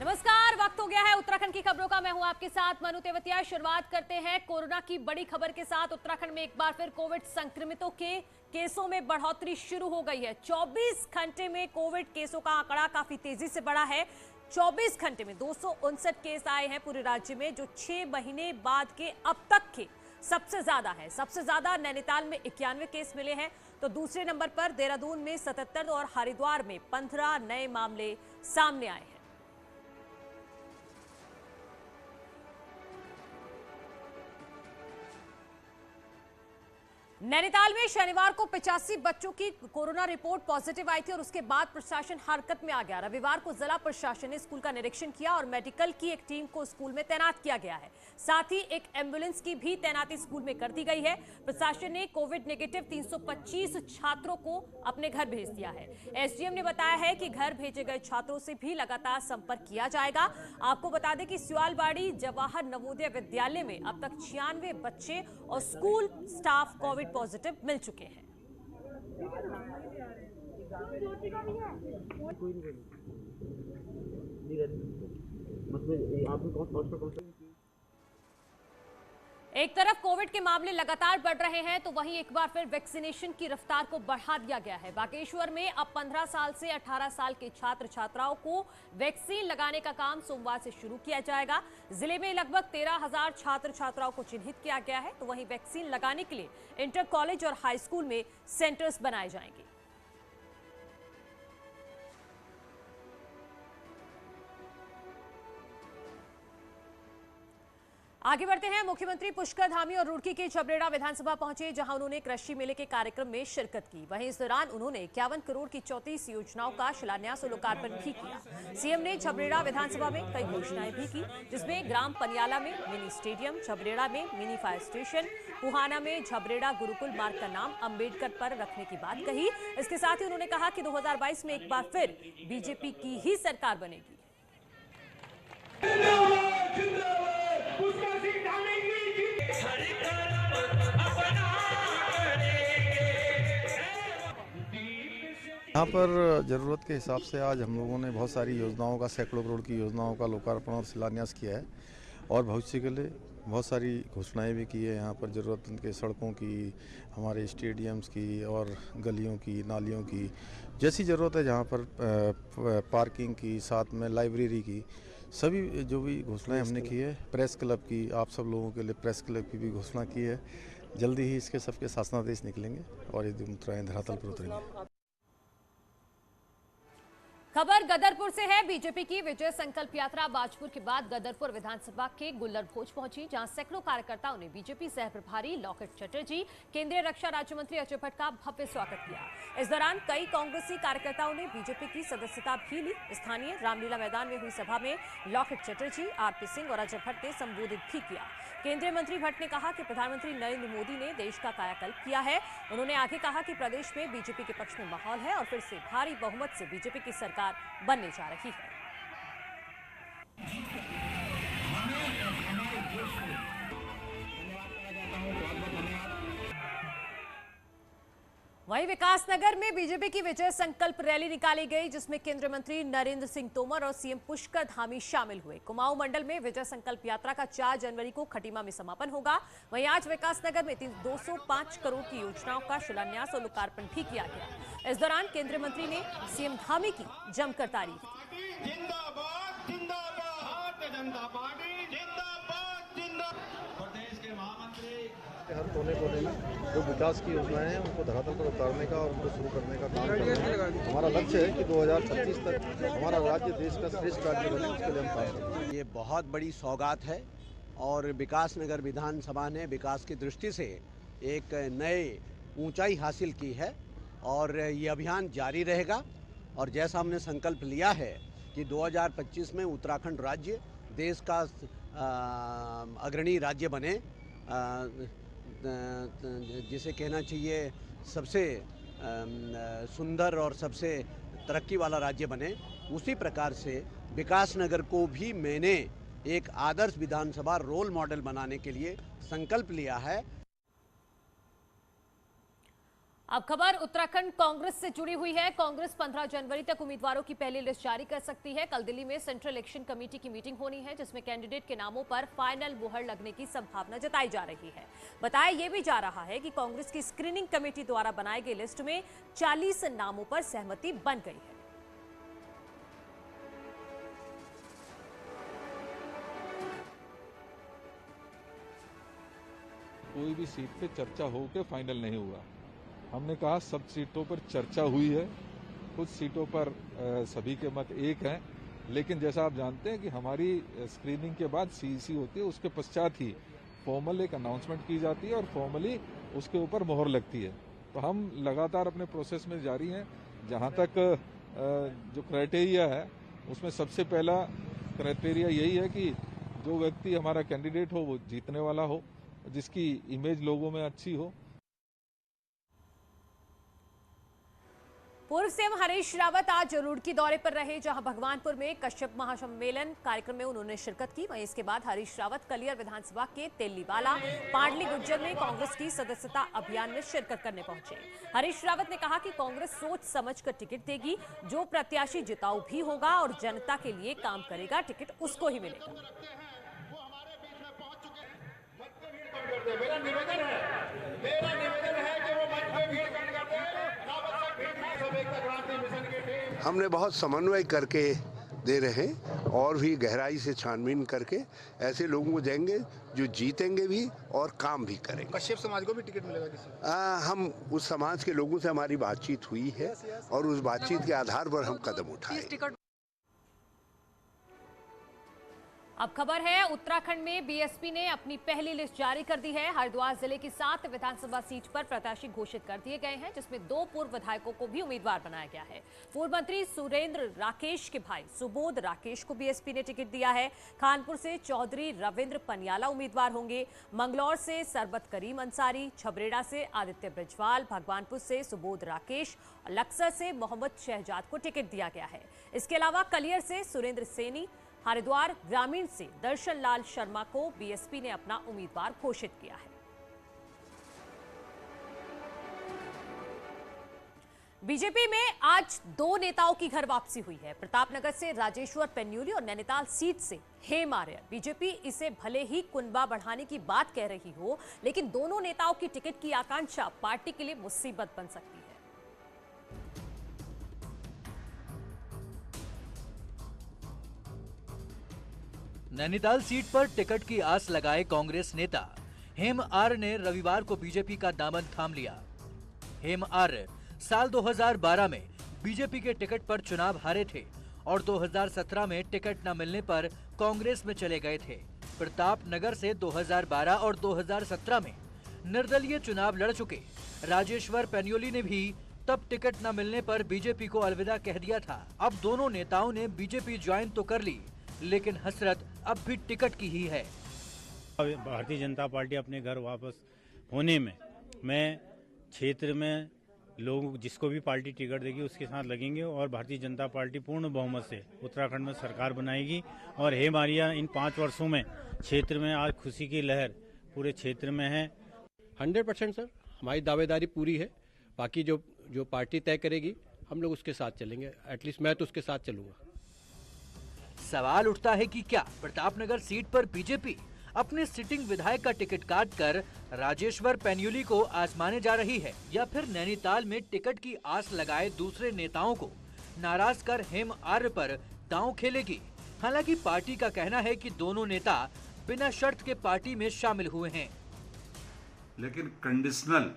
नमस्कार, वक्त हो गया है उत्तराखंड की खबरों का। मैं हूं आपके साथ मनु तेवतिया। शुरुआत करते हैं कोरोना की बड़ी खबर के साथ। उत्तराखंड में एक बार फिर कोविड संक्रमितों के केसों में बढ़ोतरी शुरू हो गई है। 24 घंटे में कोविड केसों का आंकड़ा काफी तेजी से बढ़ा है। 24 घंटे में 259 केस आए हैं पूरे राज्य में, जो 6 महीने बाद के अब तक के सबसे ज्यादा है। सबसे ज्यादा नैनीताल में 91 केस मिले हैं, तो दूसरे नंबर पर देहरादून में 77 और हरिद्वार में 15 नए मामले सामने आए हैं। नैनीताल में शनिवार को 85 बच्चों की कोरोना रिपोर्ट पॉजिटिव आई थी और उसके बाद प्रशासन हरकत में आ गया। रविवार को जिला प्रशासन ने स्कूल का निरीक्षण किया और मेडिकल की एक टीम को स्कूल में तैनात किया गया है। साथ ही एक एम्बुलेंस की भी तैनाती स्कूल में कर दी गई है। प्रशासन ने कोविड नेगेटिव 325 छात्रों को अपने घर भेज दिया है। एसडीएम ने बताया है कि घर भेजे गए छात्रों से भी लगातार संपर्क किया जाएगा। आपको बता दें कि स्यालबाड़ी जवाहर नवोदय विद्यालय में अब तक 96 बच्चे और स्कूल स्टाफ कोविड पॉजिटिव मिल चुके हैं। एक तरफ कोविड के मामले लगातार बढ़ रहे हैं, तो वहीं एक बार फिर वैक्सीनेशन की रफ्तार को बढ़ा दिया गया है। बागेश्वर में अब 15 साल से 18 साल के छात्र छात्राओं को वैक्सीन लगाने का काम सोमवार से शुरू किया जाएगा। जिले में लगभग 13,000 छात्र छात्राओं को चिन्हित किया गया है, तो वहीं वैक्सीन लगाने के लिए इंटर कॉलेज और हाई स्कूल में सेंटर्स बनाए जाएंगे। आगे बढ़ते हैं। मुख्यमंत्री पुष्कर धामी और रुड़की के छबरेड़ा विधानसभा पहुंचे, जहां उन्होंने कृषि मेले के कार्यक्रम में शिरकत की। वहीं इस दौरान उन्होंने 51 करोड़ की 34 योजनाओं का शिलान्यास और लोकार्पण भी किया। सीएम ने छबरेड़ा विधानसभा में कई घोषणाएं भी की, जिसमें ग्राम पनियाला में मिनी स्टेडियम, छबरेड़ा में मिनी फायर स्टेशन, पुहाना में छबरेड़ा गुरुकुल मार्ग का नाम अम्बेडकर पर रखने की बात कही। इसके साथ ही उन्होंने कहा कि 2022 में एक बार फिर बीजेपी की ही सरकार बनेगी। यहाँ पर ज़रूरत के हिसाब से आज हम लोगों ने बहुत सारी योजनाओं का, सैकड़ों करोड़ की योजनाओं का लोकार्पण और शिलान्यास किया है और भविष्य के लिए बहुत सारी घोषणाएं भी की है। यहाँ पर ज़रूरतमंद के सड़कों की, हमारे स्टेडियम्स की और गलियों की, नालियों की जैसी ज़रूरत है, जहाँ पर पार्किंग की, साथ में लाइब्रेरी की, सभी जो भी घोषणाएं हमने की है। प्रेस क्लब की, आप सब लोगों के लिए प्रेस क्लब की भी घोषणा की है। जल्दी ही इसके सबके शासनादेश निकलेंगे और ये धरातल पर उतरेंगे। खबर गदरपुर से है। बीजेपी की विजय संकल्प यात्रा बाजपुर के बाद गदरपुर विधानसभा के गुल्लर भोज पहुंची, जहां सैकड़ों कार्यकर्ताओं ने बीजेपी सह प्रभारी लॉकेट चटर्जी, केंद्रीय रक्षा राज्य मंत्री अजय भट्ट का भव्य स्वागत किया। इस दौरान कई कांग्रेसी कार्यकर्ताओं ने बीजेपी की सदस्यता भी ली। स्थानीय रामलीला मैदान में हुई सभा में लॉकेट चटर्जी, आरपी सिंह और अजय भट्ट ने संबोधित भी किया। केंद्रीय मंत्री भट्ट ने कहा कि प्रधानमंत्री नरेंद्र मोदी ने देश का कायाकल्प किया है। उन्होंने आगे कहा कि प्रदेश में बीजेपी के पक्ष में माहौल है और फिर से भारी बहुमत से बीजेपी की सरकार बनने जा रही है। वहीं विकासनगर में बीजेपी की विजय संकल्प रैली निकाली गई, जिसमें केंद्रीय मंत्री नरेंद्र सिंह तोमर और सीएम पुष्कर धामी शामिल हुए। कुमाऊं मंडल में विजय संकल्प यात्रा का 4 जनवरी को खटीमा में समापन होगा। वहीं आज विकासनगर में 205 करोड़ की योजनाओं का शिलान्यास और लोकार्पण भी किया गया। इस दौरान केंद्रीय मंत्री ने सीएम धामी की जमकर तारीफ की। हर कोने कोने में जो विकास की योजनाएं हैं उनको धरातल पर उतारने का और उनको शुरू करने का काम करना है। हमारा लक्ष्य है कि 2025 तक हमारा राज्य देश का श्रेष्ठ राज्य बने, उसके लिए हम काम करते हैं। ये बहुत बड़ी सौगात है और विकासनगर विधानसभा ने विकास की दृष्टि से एक नए ऊंचाई हासिल की है और ये अभियान जारी रहेगा। और जैसा हमने संकल्प लिया है कि 2025 में उत्तराखंड राज्य देश का अग्रणी राज्य बने, जिसे कहना चाहिए सबसे सुंदर और सबसे तरक्की वाला राज्य बने, उसी प्रकार से विकासनगर को भी मैंने एक आदर्श विधानसभा रोल मॉडल बनाने के लिए संकल्प लिया है। अब खबर उत्तराखंड कांग्रेस से जुड़ी हुई है। कांग्रेस 15 जनवरी तक उम्मीदवारों की पहली लिस्ट जारी कर सकती है। कल दिल्ली में सेंट्रल इलेक्शन कमेटी की मीटिंग होनी है, जिसमें कैंडिडेट के नामों पर फाइनल मुहर लगने की संभावना जताई जा रही है। बताया यह भी जा रहा है कि कांग्रेस की स्क्रीनिंग कमेटी द्वारा बनाई गई लिस्ट में 40 नामों पर सहमति बन गई है। कोई भी सीट पे चर्चा होकर फाइनल नहीं हुआ। हमने कहा सब सीटों पर चर्चा हुई है, कुछ सीटों पर सभी के मत एक हैं, लेकिन जैसा आप जानते हैं कि हमारी स्क्रीनिंग के बाद सीईसी होती है, उसके पश्चात ही फॉर्मल एक अनाउंसमेंट की जाती है और फॉर्मली उसके ऊपर मोहर लगती है। तो हम लगातार अपने प्रोसेस में जारी हैं। जहां तक जो क्राइटेरिया है उसमें सबसे पहला क्राइटेरिया यही है कि जो व्यक्ति हमारा कैंडिडेट हो वो जीतने वाला हो, जिसकी इमेज लोगों में अच्छी हो। पूर्व सीएम हरीश रावत आज रुड़की दौरे पर रहे, जहां भगवानपुर में कश्यप महासम्मेलन कार्यक्रम में उन्होंने शिरकत की। वहीं इसके बाद हरीश रावत कलियर विधानसभा के तेलीवाला पाडली गुज्जर में कांग्रेस की सदस्यता अभियान में शिरकत करने पहुंचे। हरीश रावत ने कहा कि कांग्रेस सोच समझकर टिकट देगी, जो प्रत्याशी जिताऊ भी होगा और जनता के लिए काम करेगा, टिकट उसको ही मिलेगा। मेरा निवेदन है कि वो मंच पे भीड़ कर दे। हमने बहुत समन्वय करके दे रहे हैं और भी गहराई से छानबीन करके ऐसे लोगों को देंगे जो जीतेंगे भी और काम भी करेंगे। कश्यप समाज को भी टिकट मिलेगा किसी? हम उस समाज के लोगों से हमारी बातचीत हुई है और उस बातचीत के आधार पर हम कदम उठाए। अब खबर है उत्तराखंड में बीएसपी ने अपनी पहली लिस्ट जारी कर दी है। हरिद्वार जिले की 7 विधानसभा सीट पर प्रत्याशी घोषित कर दिए गए हैं, जिसमें 2 पूर्व विधायकों को भी उम्मीदवार बनाया गया है। पूर्व मंत्री सुरेंद्र राकेश के भाई सुबोध राकेश को बीएसपी ने टिकट दिया है। खानपुर से चौधरी रविंद्र पनियाला उम्मीदवार होंगे। मंगलौर से सरबत करीम अंसारी, छबरेड़ा से आदित्य ब्रिजवाल, भगवानपुर से सुबोध राकेश और लक्सर से मोहम्मद शहजाद को टिकट दिया गया है। इसके अलावा कलियर से सुरेंद्र सैनी, हरिद्वार ग्रामीण से दर्शन लाल शर्मा को बीएसपी ने अपना उम्मीदवार घोषित किया है। बीजेपी में आज 2 नेताओं की घर वापसी हुई है। प्रतापनगर से राजेश्वर पेन्यूली और नैनीताल सीट से हेम आर्य। बीजेपी इसे भले ही कुनबा बढ़ाने की बात कह रही हो, लेकिन दोनों नेताओं की टिकट की आकांक्षा पार्टी के लिए मुसीबत बन सकती है। नैनीताल सीट पर टिकट की आस लगाए कांग्रेस नेता हेम आर्य ने रविवार को बीजेपी का दामन थाम लिया। हेम आर्य साल 2012 में बीजेपी के टिकट पर चुनाव हारे थे और 2017 में टिकट न मिलने पर कांग्रेस में चले गए थे। प्रतापनगर से 2012 और 2017 में निर्दलीय चुनाव लड़ चुके राजेश्वर पेन्योली ने भी तब टिकट न मिलने पर बीजेपी को अलविदा कह दिया था। अब दोनों नेताओं ने बीजेपी ज्वाइन तो कर ली, लेकिन हसरत अब भी टिकट की ही है। भारतीय जनता पार्टी अपने घर वापस होने में मैं क्षेत्र में लोग जिसको भी पार्टी टिकट देगी उसके साथ लगेंगे और भारतीय जनता पार्टी पूर्ण बहुमत से उत्तराखंड में सरकार बनाएगी। और हेम आर्य इन 5 वर्षों में क्षेत्र में आज खुशी की लहर पूरे क्षेत्र में है। 100% सर, हमारी दावेदारी पूरी है। बाकी जो पार्टी तय करेगी हम लोग उसके साथ चलेंगे। एटलीस्ट मैं तो उसके साथ चलूंगा। सवाल उठता है कि क्या प्रतापनगर सीट पर बीजेपी अपने सिटिंग विधायक का टिकट काटकर राजेश्वर पेन्यूली को आजमाने जा रही है, या फिर नैनीताल में टिकट की आस लगाए दूसरे नेताओं को नाराज कर हेम आर्य पर दांव खेलेगी। हालांकि पार्टी का कहना है कि दोनों नेता बिना शर्त के पार्टी में शामिल हुए हैं, लेकिन कंडीशनल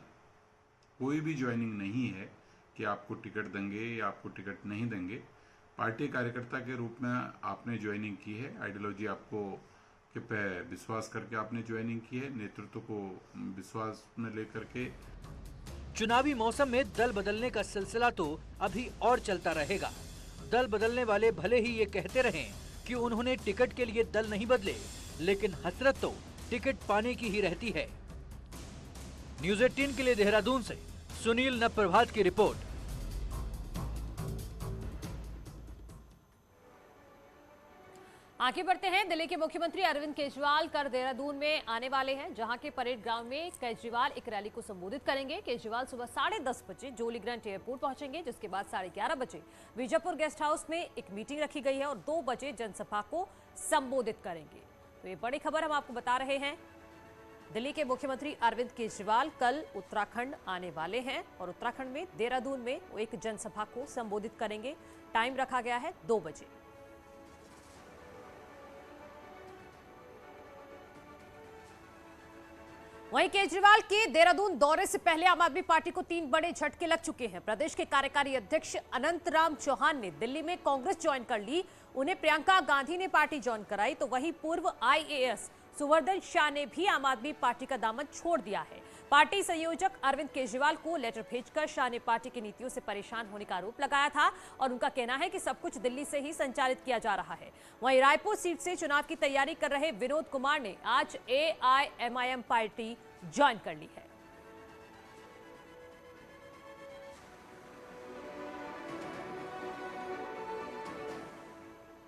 कोई भी ज्वाइनिंग नहीं है कि आपको टिकट देंगे या आपको टिकट नहीं देंगे। पार्टी कार्यकर्ता के रूप में आपने ज्वाइनिंग की है, आइडियोलॉजी आपको के पे विश्वास करके आपने ज्वाइनिंग की है, नेतृत्व को विश्वास में लेकर के। चुनावी मौसम में दल बदलने का सिलसिला तो अभी और चलता रहेगा। दल बदलने वाले भले ही ये कहते रहें कि उन्होंने टिकट के लिए दल नहीं बदले, लेकिन हसरत तो टिकट पाने की ही रहती है। न्यूज़ 18 के लिए देहरादून से सुनील नवप्रभात की रिपोर्ट। आगे बढ़ते हैं। दिल्ली के मुख्यमंत्री अरविंद केजरीवाल कल देहरादून में आने वाले हैं, जहां के परेड ग्राउंड में केजरीवाल एक रैली को संबोधित करेंगे। केजरीवाल सुबह 10:30 बजे जोली ग्रांट एयरपोर्ट पहुंचेंगे, जिसके बाद 11:30 बजे बीजापुर गेस्ट हाउस में एक मीटिंग रखी गई है और 2 बजे जनसभा को संबोधित करेंगे। तो ये बड़ी खबर हम आपको बता रहे हैं। दिल्ली के मुख्यमंत्री अरविंद केजरीवाल कल उत्तराखंड आने वाले हैं और उत्तराखंड में देहरादून में वो एक जनसभा को संबोधित करेंगे। टाइम रखा गया है 2 बजे। वहीं केजरीवाल के देहरादून दौरे से पहले आम आदमी पार्टी को 3 बड़े झटके लग चुके हैं। प्रदेश के कार्यकारी अध्यक्ष अनंतराम चौहान ने दिल्ली में कांग्रेस ज्वाइन कर ली, उन्हें प्रियंका गांधी ने पार्टी ज्वाइन कराई। तो वहीं पूर्व IAS सुवर्धन शाह ने भी आम आदमी पार्टी का दामन छोड़ दिया है। पार्टी संयोजक अरविंद केजरीवाल को लेटर भेजकर शाह ने पार्टी की नीतियों से परेशान होने का आरोप लगाया था और उनका कहना है कि सब कुछ दिल्ली से ही संचालित किया जा रहा है। वहीं रायपुर सीट से चुनाव की तैयारी कर रहे विनोद कुमार ने आज AIMIM पार्टी ज्वाइन कर ली है।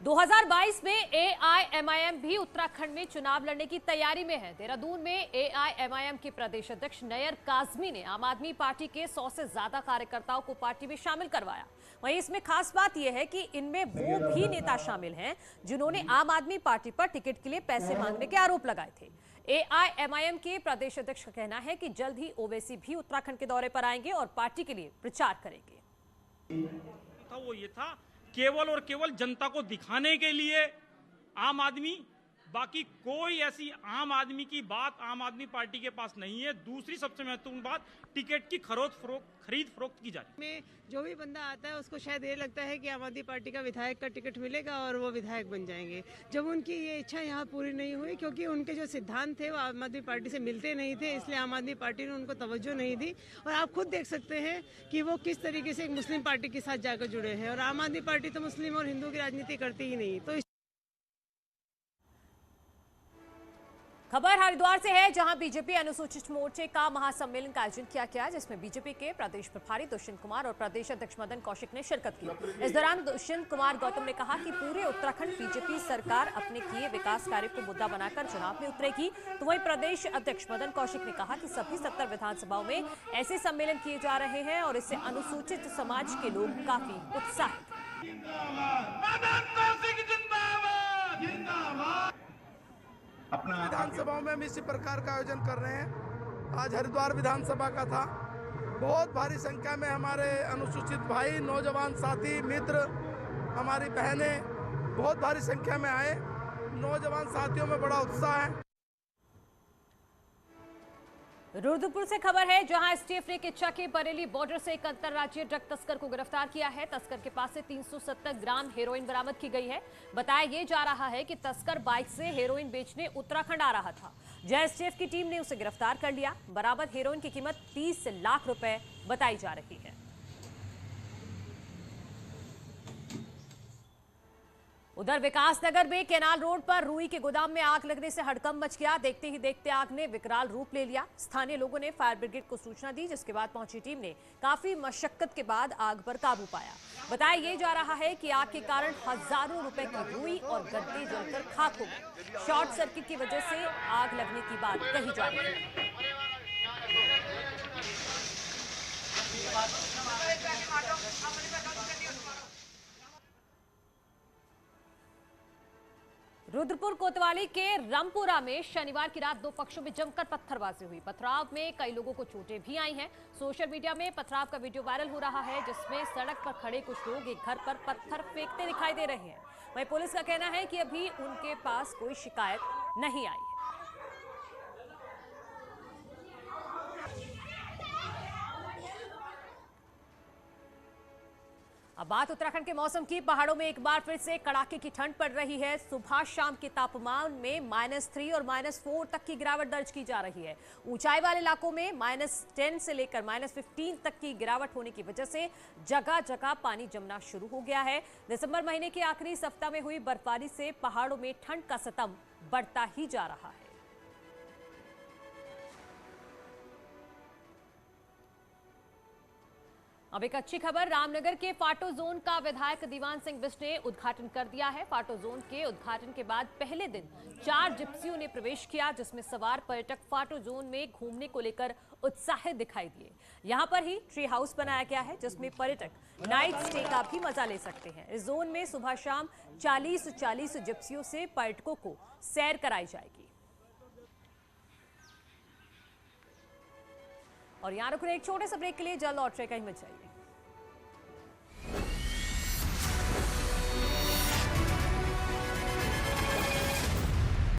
दो 2022 में AIMIM भी उत्तराखंड में चुनाव लड़ने की तैयारी में है। देहरादून में AIMIM के प्रदेश अध्यक्ष नयर काजमी ने आम आदमी पार्टी के 100 से ज्यादा कार्यकर्ताओं को पार्टी में शामिल करवाया। वहीं इसमें खास बात यह है कि इनमें वो भी नेता शामिल हैं जिन्होंने आम आदमी पार्टी पर टिकट के लिए पैसे मांगने के आरोप लगाए थे। AIMIM के प्रदेश अध्यक्ष का कहना है कि जल्द ही ओवैसी भी उत्तराखंड के दौरे पर आएंगे और पार्टी के लिए प्रचार करेंगे। वो ये था केवल और केवल जनता को दिखाने के लिए आम आदमी, बाकी कोई ऐसी आम आदमी की बात आम आदमी पार्टी के पास नहीं है। दूसरी सबसे महत्वपूर्ण बात, टिकट की खरीद फरोख्त की जा रही है। में जो भी बंदा आता है उसको शायद ये लगता है कि आम आदमी पार्टी का विधायक का टिकट मिलेगा और वो विधायक बन जाएंगे। जब उनकी ये इच्छा यहाँ पूरी नहीं हुई, क्योंकि उनके जो सिद्धांत थे वो आम आदमी पार्टी से मिलते नहीं थे, इसलिए आम आदमी पार्टी ने उनको तवज्जो नहीं दी। और आप खुद देख सकते हैं कि वो किस तरीके से एक मुस्लिम पार्टी के साथ जाकर जुड़े हैं, और आम आदमी पार्टी तो मुस्लिम और हिंदू की राजनीति करती ही नहीं। तो खबर हरिद्वार से है, जहां बीजेपी अनुसूचित मोर्चे का महासम्मेलन का आयोजन किया गया, जिसमें बीजेपी के प्रदेश प्रभारी दुष्यंत कुमार और प्रदेश अध्यक्ष मदन कौशिक ने शिरकत की। इस दौरान दुष्यंत कुमार गौतम ने कहा कि पूरे उत्तराखंड बीजेपी सरकार अपने किए विकास कार्य को मुद्दा बनाकर चुनाव में उतरेगी। तो वहीं प्रदेश अध्यक्ष मदन कौशिक ने कहा कि सभी 70 विधानसभाओं में ऐसे सम्मेलन किए जा रहे हैं और इससे अनुसूचित समाज के लोग काफी उत्साहित हैं। अपना विधानसभाओं में हम इसी प्रकार का आयोजन कर रहे हैं। आज हरिद्वार विधानसभा का था, बहुत भारी संख्या में हमारे अनुसूचित भाई, नौजवान साथी, मित्र, हमारी बहनें बहुत भारी संख्या में आए। नौजवान साथियों में बड़ा उत्साह है। रुद्रपुर से खबर है, जहां STF ने किच्चा के बरेली बॉर्डर से एक अंतर्राज्यीय ड्रग तस्कर को गिरफ्तार किया है। तस्कर के पास से 370 ग्राम हेरोइन बरामद की गई है। बताया यह जा रहा है कि तस्कर बाइक से हेरोइन बेचने उत्तराखंड आ रहा था, जहां STF की टीम ने उसे गिरफ्तार कर लिया। बरामद हेरोइन की कीमत 30 लाख रुपए बताई जा रही है। उधर विकासनगर में केनाल रोड पर रुई के गोदाम में आग लगने से हड़कंप मच गया। देखते ही देखते आग ने विकराल रूप ले लिया। स्थानीय लोगों ने फायर ब्रिगेड को सूचना दी, जिसके बाद पहुंची टीम ने काफी मशक्कत के बाद आग पर काबू पाया। बताया यह जा रहा है कि आग के कारण हजारों रुपए की रुई और गद्दे जलकर खाक हो गए। शॉर्ट सर्किट की वजह से आग लगने की बात कही जा रही है। रुद्रपुर कोतवाली के रामपुरा में शनिवार की रात 2 पक्षों में जमकर पत्थरबाजी हुई। पथराव में कई लोगों को चोटें भी आई हैं। सोशल मीडिया में पथराव का वीडियो वायरल हो रहा है, जिसमें सड़क पर खड़े कुछ लोग एक घर पर पत्थर फेंकते दिखाई दे रहे हैं। वहीं पुलिस का कहना है कि अभी उनके पास कोई शिकायत नहीं आई है। अब बात उत्तराखंड के मौसम की। पहाड़ों में एक बार फिर से कड़ाके की ठंड पड़ रही है। सुबह शाम के तापमान में -3 और -4 तक की गिरावट दर्ज की जा रही है। ऊंचाई वाले इलाकों में -10 से लेकर -15 तक की गिरावट होने की वजह से जगह जगह पानी जमना शुरू हो गया है। दिसंबर महीने के आखिरी सप्ताह में हुई बर्फबारी से पहाड़ों में ठंड का सितम बढ़ता ही जा रहा है। अब एक अच्छी खबर, रामनगर के फाटो जोन का विधायक दीवान सिंह बिष्ट ने उद्घाटन कर दिया है। फाटो जोन के उद्घाटन के बाद पहले दिन 4 जिप्सियों ने प्रवेश किया, जिसमें सवार पर्यटक फाटो जोन में घूमने को लेकर उत्साहित दिखाई दिए। यहां पर ही ट्री हाउस बनाया गया है, जिसमें पर्यटक नाइट स्टे का भी मजा ले सकते हैं। इस जोन में सुबह शाम 40 जिप्सियों से पर्यटकों को सैर कराई जाएगी। और यहां रुक रहे एक छोटे से ब्रेक के लिए, जल्द लौट रहे, कहीं मत जाइए।